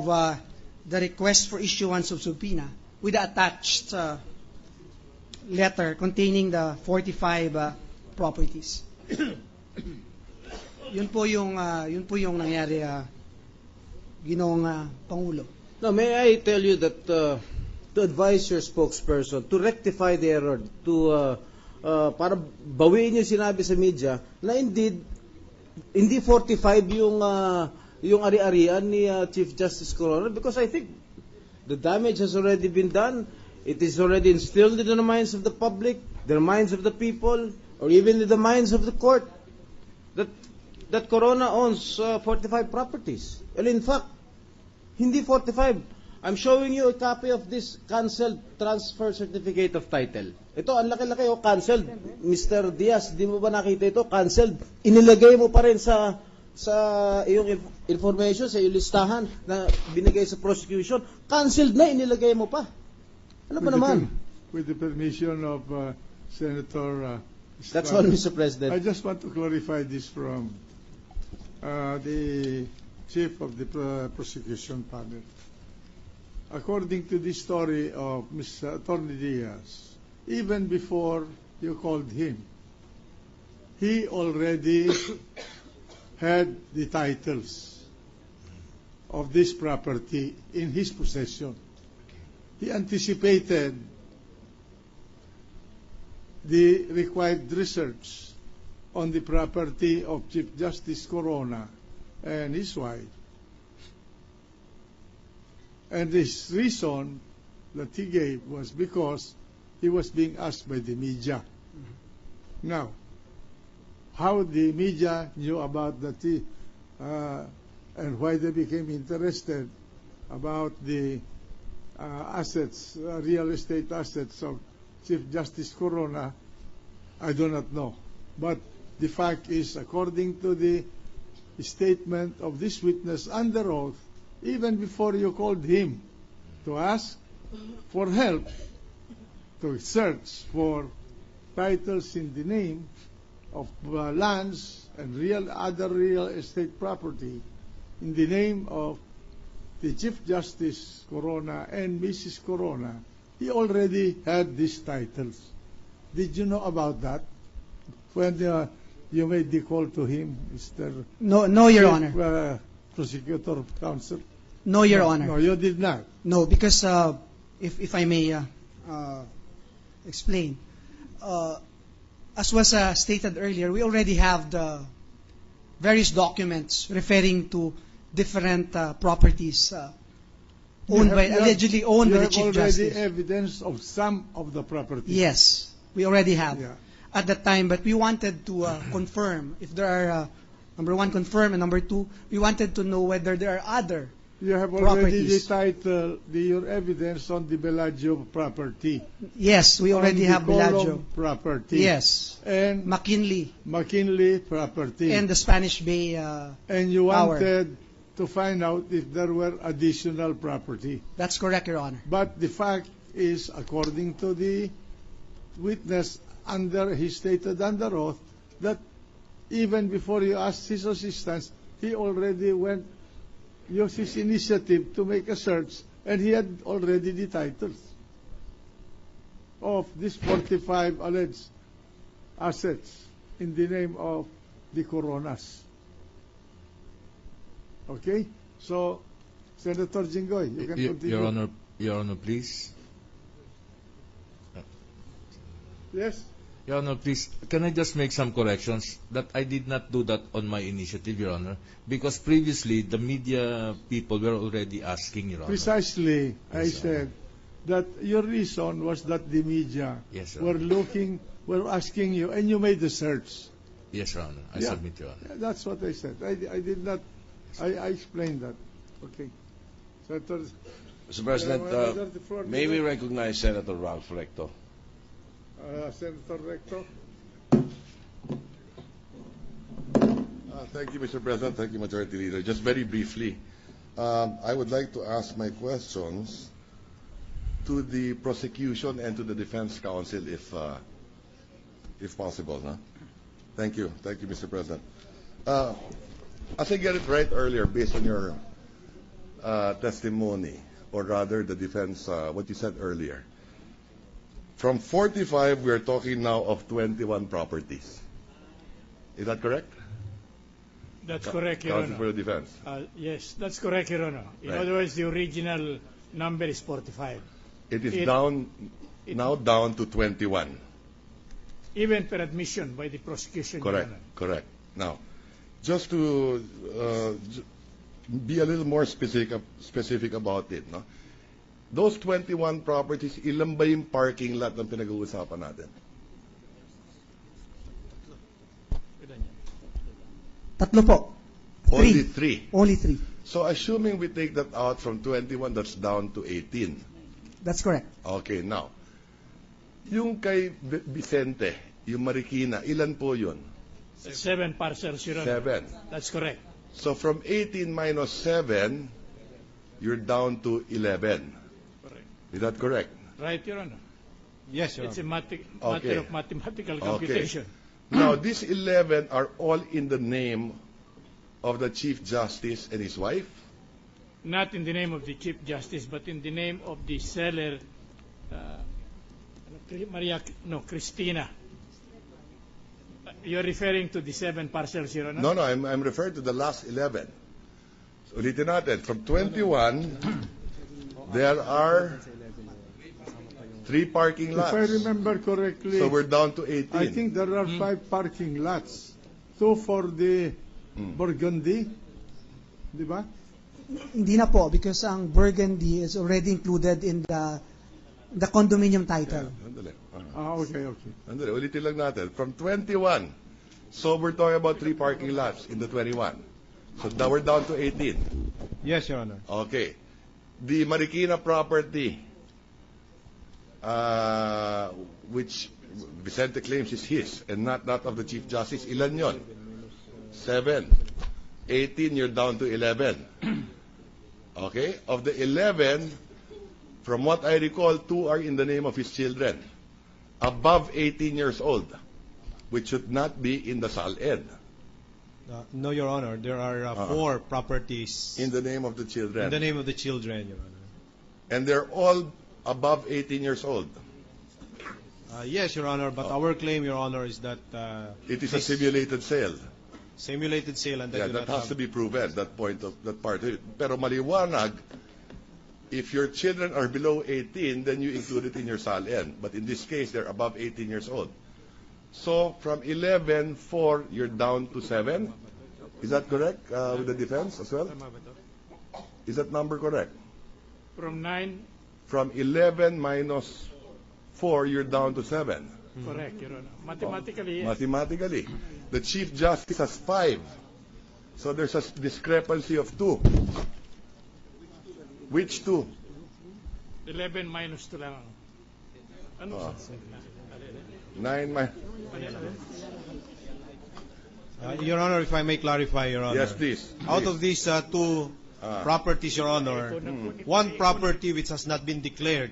of the request for issuance of subpoena with the attached letter containing the 45 properties. Yun po yung nangyari, Ginoong Pangulo. Now, may I tell you that to advise your spokesperson to rectify the error, to para bawiin yung sinabi sa media na hindi 45 yung ari-arian ni Chief Justice Corona, because I think the damage has already been done. It is already instilled in the minds of the public, the minds of the people, or even in the minds of the court that Corona owns 45 properties. And in fact, hindi 45. I'm showing you a copy of this cancelled transfer certificate of title. Ito, ang laki-laki, cancelled. Mr. Diaz, di mo ba nakita ito? Cancelled. Inilagay mo pa rin sa iyong information, sa iyong listahan na binigay sa prosecution. Cancelled na, inilagay mo pa. Ano ba naman? With the permission of Senator That's all, Mr. President. I just want to clarify this from the chief of the prosecution panel. According to the story of Mr. Attorney Diaz, even before you called him, he already had the titles of this property in his possession. He anticipated the required research on the property of Chief Justice Corona and his wife. And this reason that he gave was because he was being asked by the media. Now, how the media knew about that and why they became interested about the assets, real estate assets of Chief Justice Corona, I do not know. But the fact is, according to the statement of this witness under oath, even before you called him to ask for help, to search for titles in the name of lands and other real estate property in the name of the Chief Justice Corona and Mrs. Corona, he already had these titles. Did you know about that when you made the call to him, Mr. No, Your Honor. Prosecutor of Counsel? No, Your Honor. No, you did not. No, because if I may explain, as was stated earlier, we already have the various documents referring to different properties allegedly owned by the Chief Justice. You have already evidence of some of the properties. Yes, we already have Yeah. at that time, but we wanted to confirm if there are, number one, confirm, and number two, we wanted to know whether there are other You have already properties. the title, your evidence on the Bellagio property. Yes, we already have Bellagio. Property. Yes, And McKinley property. and the Spanish Bay And you Tower. wanted to find out if there were additional property. That's correct, Your Honor. But the fact is, according to the witness, he stated under oath that even before you asked his assistance, he already used his initiative to make a search, and he had already the titles of these 45 alleged assets in the name of the Coronas. Okay? So, Senator Jinggoy, you can continue. Your Honor, please. Yes? Your Honor, please, can I just make some corrections that I did not do that on my initiative, Your Honor, because previously the media people were already asking, Your Honor. Precisely, I Yes, said that your reason was that the media Yes, Your were asking you, and you made the search. Yes, Your Honor. I Yeah. submit, Your Honor. That's what I said. I did not, I explained that. Okay. Senator, Mr. President, may we recognize Senator Ralph Recto? Senator Recto. Thank you, Mr. President. Thank you, Majority Leader. Just very briefly, I would like to ask my questions to the prosecution and to the defense counsel, if possible. Huh? Thank you, Mr. President. As I get it right earlier, based on your testimony, or rather the defense, what you said earlier. From 45, we are talking now of 21 properties. Is that correct? That's correct, Your Counsel for Honor. the defense. Yes, that's correct, Your Honor. In Right. other words, the original number is 45. It is It- now down to 21. Even per admission by the prosecution, Your Correct, Honor. correct. Now, just to be a little more specific about it, no? Those 21 properties, ilan ba yung parking lot ng pinag-uusapan natin? Tatlo po. Only 3. Only 3. So assuming we take that out from 21, that's down to 18. That's correct. Okay, now, yung kay Vicente, yung Marikina, ilan po yun? 7 parcels, Your Honor. 7. That's correct. So from 18 minus 7, you're down to 11. Correct. Is that correct? Right, Your Honor. Yes, Your It's a Honor. matter of mathematical computation. Now, these 11 are all in the name of the Chief Justice and his wife? Not in the name of the Chief Justice, but in the name of the seller, Christina. You're referring to the 7 parcels, Your Honor? No, I'm referring to the last 11. So, ulitin natin. From 21, there are 3 parking If lots. I remember correctly, So we're down to 18. I think there are 5 parking lots. 2 for the Burgundy, di ba? Hindi na po because ang Burgundy is already included in the condominium title. Andali. Okay. Andali, ulitin lang natin. From 21, so we're talking about 3 parking lots in the 21. So now we're down to 18. Yes, Your Honor. Okay. The Marikina property, which Vicente claims is his and not that of the Chief Justice, ilan yon? 7. 18, you're down to 11. Okay? Of the 11, from what I recall, 2 are in the name of his children, above 18 years old, which should not be in the SALED. No, Your Honor. There are 4 properties In the name of the children. in the name of the children, Your Honor. And they're all above 18 years old. Yes, Your Honor, but our claim, Your Honor, is that It is a this simulated sale. simulated sale and Yeah, do that not has have- to be proven, that part. Pero maliwanag, if your children are below 18, then you include it in your SALN. But in this case, they're above 18 years old. So from 11, 4, you're down to 7. Is that correct with the defense as well? Is that number correct? From 9, From 11 minus 4, you're down to 7. correct, Your Honor. Mathematically, yes. Mathematically. The Chief Justice has 5. So there's a discrepancy of 2. Which 2? 11 minus 2 lang. Ano? 9 minus... Your Honor, if I may clarify, Your Honor. Yes, please. Out of these 2 properties, Your Honor, one property which has not been declared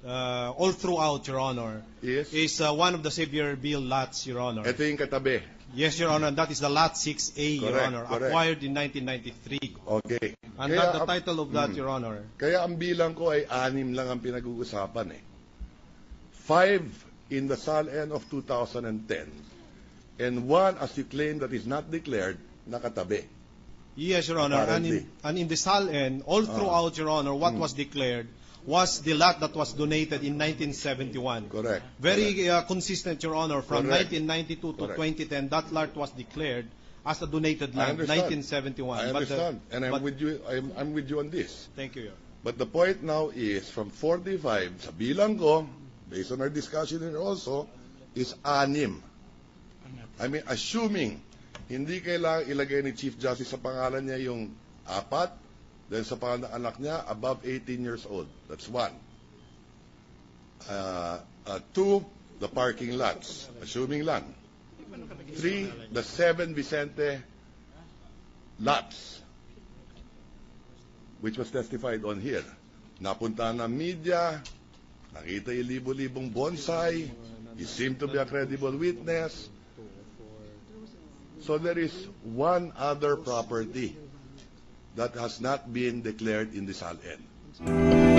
all throughout, Your Honor, Yes. is one of the Xavier Bill lots, Your Honor. Ito yung katabi. Yes, Your Honor, and that is the lot 6A, Your Correct, Honor, correct. acquired in 1993. Okay. And that the title of that, Your Honor. Kaya ang bilang ko ay 6 lang ang pinag-uusapan eh. 5 in the SALN of 2010 and 1, as you claim, that is not declared, nakatabi. Yes, Your Honor, Apparently. and in the SALN, all throughout, Your Honor, what was declared was the lot that was donated in 1971. Correct. Very consistent, Your Honor, from Correct. 1992 to Correct. 2010, that lot was declared as a donated I land, understand. 1971. I understand. And I'm but- with you. I'm with you on this. Thank you, Your Honor. But the point now is, from 45, sa bilang ko, based on our discussion here also, is 6. I mean, assuming hindi kailangan ilagay ni Chief Justice sa pangalan niya yung 4, then sa pangalan ng anak niya, above 18 years old. That's 1. 2, the parking lots. Assuming lang. 3, the 7 Vicente lots, which was testified on here. Napunta ng media, nakita yung libo-libong bonsai, he seemed to be a credible witness. So there is one other property that has not been declared in the SALN.